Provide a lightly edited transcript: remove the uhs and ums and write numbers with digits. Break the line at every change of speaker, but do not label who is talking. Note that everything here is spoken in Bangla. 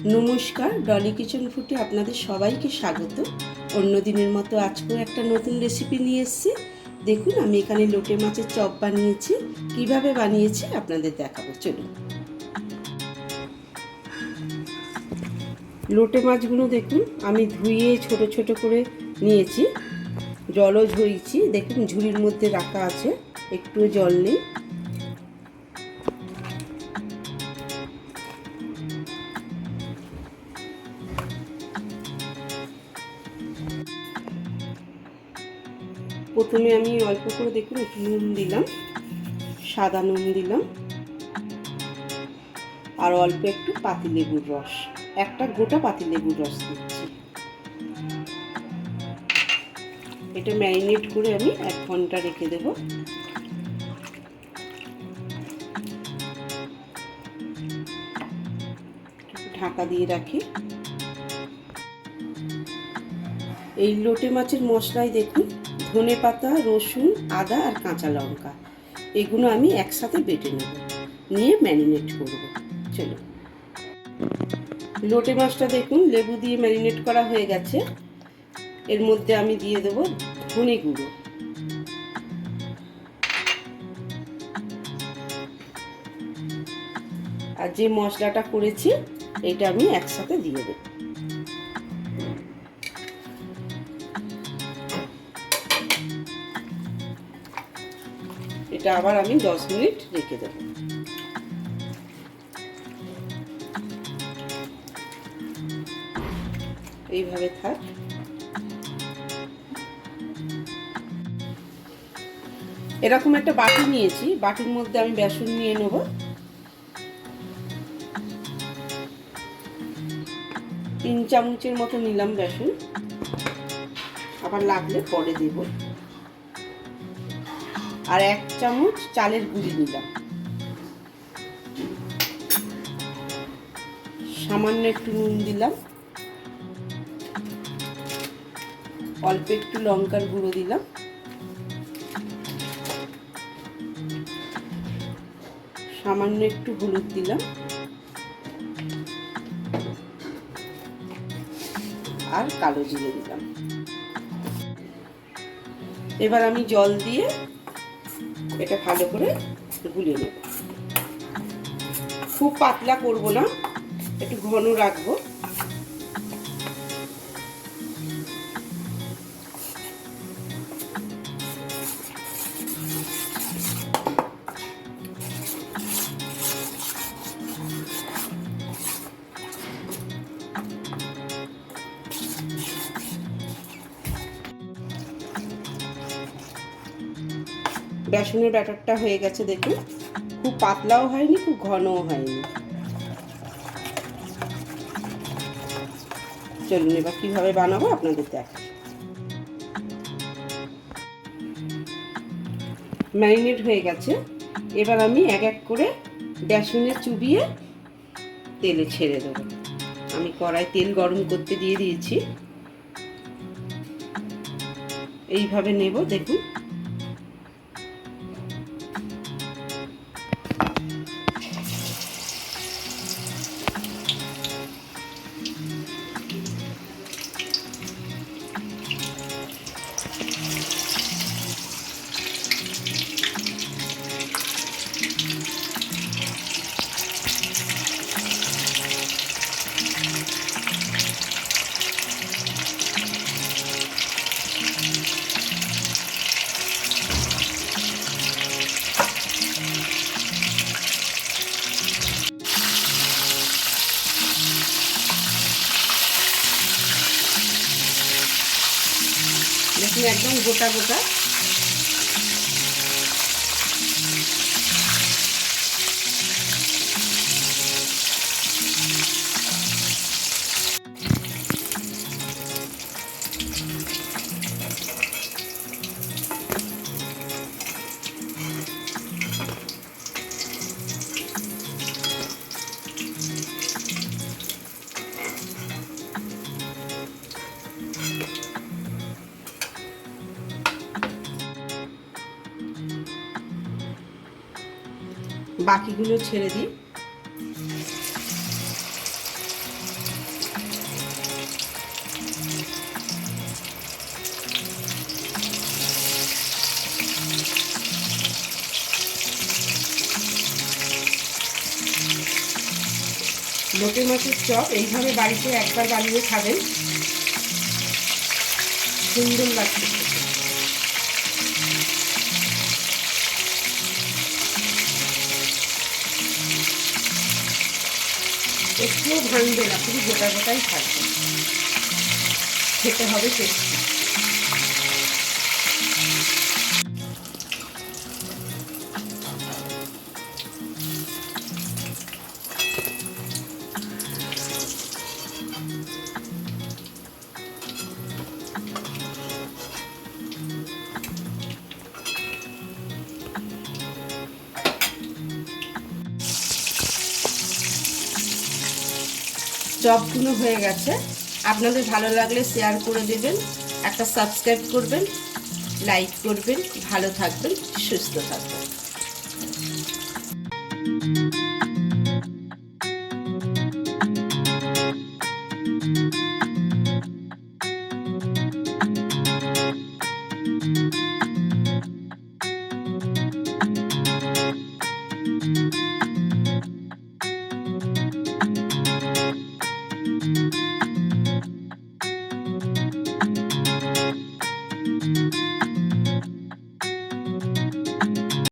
নমস্কার, ডলি কিচেন ফুডে আপনাদের সবাইকে স্বাগত। অন্য দিনের মতো আজকেও একটা নতুন রেসিপি নিয়ে এসেছি। দেখুন, আমি এখানে লোটে মাছের চপ বানিয়েছি। কিভাবে বানিয়েছি আপনাদের দেখাবো, চলুন। লোটে মাছগুলো দেখুন, আমি ধুয়ে ছোট ছোট করে নিয়েছি, জলও ঝরিয়েছি। দেখুন, ঝুড়ির মধ্যে রাখা আছে, একটুও জল নেই। প্রথমে আমি অল্প করে দেখুন একটু নুন দিলাম, সাদা নুন দিলাম, আর অল্প একটু পাতিলেবুর রস, একটা গোটা পাতিলেবুর রস দিচ্ছি। এটা ম্যারিনেট করে আমি 1 ঘন্টা রেখে দেব। ঢাকা দিয়ে রাখি। এই লোটে মাছের মশলায় দেখুন, ধনে পাতা, রসুন, আদা আর কাঁচা লঙ্কা, এগুলো আমি একসাথে বেটে নেব, নিয়ে ম্যারিনেট করব। চলো, লোটে মাছটা দেখুন লেবু দিয়ে ম্যারিনেট করা হয়ে গেছে। এর মধ্যে আমি দিয়ে দেব ধনে গুঁড়ো, আর যে মশলাটা করেছি এটা আমি একসাথে দিয়ে দেব। এটা আবার আমি 10 মিনিট রেখে দেব। এইভাবে থাক। এরকম একটা বাটি নিয়েছি, বাটির মধ্যে আমি বেসন নিয়ে নেব। তিন চামচের মতো নিলাম বেসন, আবার লাগলে পরে দেব। আর 1 চামচ চালের গুঁড়ি নিলাম, সামান্য একটু নুন দিলাম, অল্প একটু লঙ্কার গুঁড়ো দিলাম, সামান্য একটু হলুদ দিলাম, আর কালো জিরে দিলাম। এবার আমি জল দিয়ে এটা ভালো করে গুলিয়ে নেব। খুব পাতলা করব না, একটু ঘন রাখবো। বেসনের ব্যাটারটা হয়ে গেছে দেখুন, খুব পাতলাও হয়নি, খুব ঘনও হয়নি। চলুন এবার কিভাবে বানাবো আপনাদের দেখাই। ম্যারিনেট হয়ে গেছে। এবার আমি এক এক করে বেসনে চুবিয়ে তেলে ছেড়ে দেবো। আমি কড়াই তেল গরম করতে দিয়ে দিয়েছি। এইভাবে নেব, দেখুন। দেখুন একদম গোটা গোটা। বাকিগুলো ছেড়ে দিই। লোটে মাছের চপ এইভাবে বাড়িতে একবার বানিয়ে খাবেন, সুন্দর লাগছে। একটুও ভাঙবে না, খুবই গোটা গোটাই থাকবে, খেতে হবে টেস্টি। চপগুলো হয়ে গেছে। আপনাদের ভালো লাগলে শেয়ার করে দেবেন, একটা সাবস্ক্রাইব করবেন, লাইক করবেন। ভালো থাকবেন, সুস্থ থাকবেন।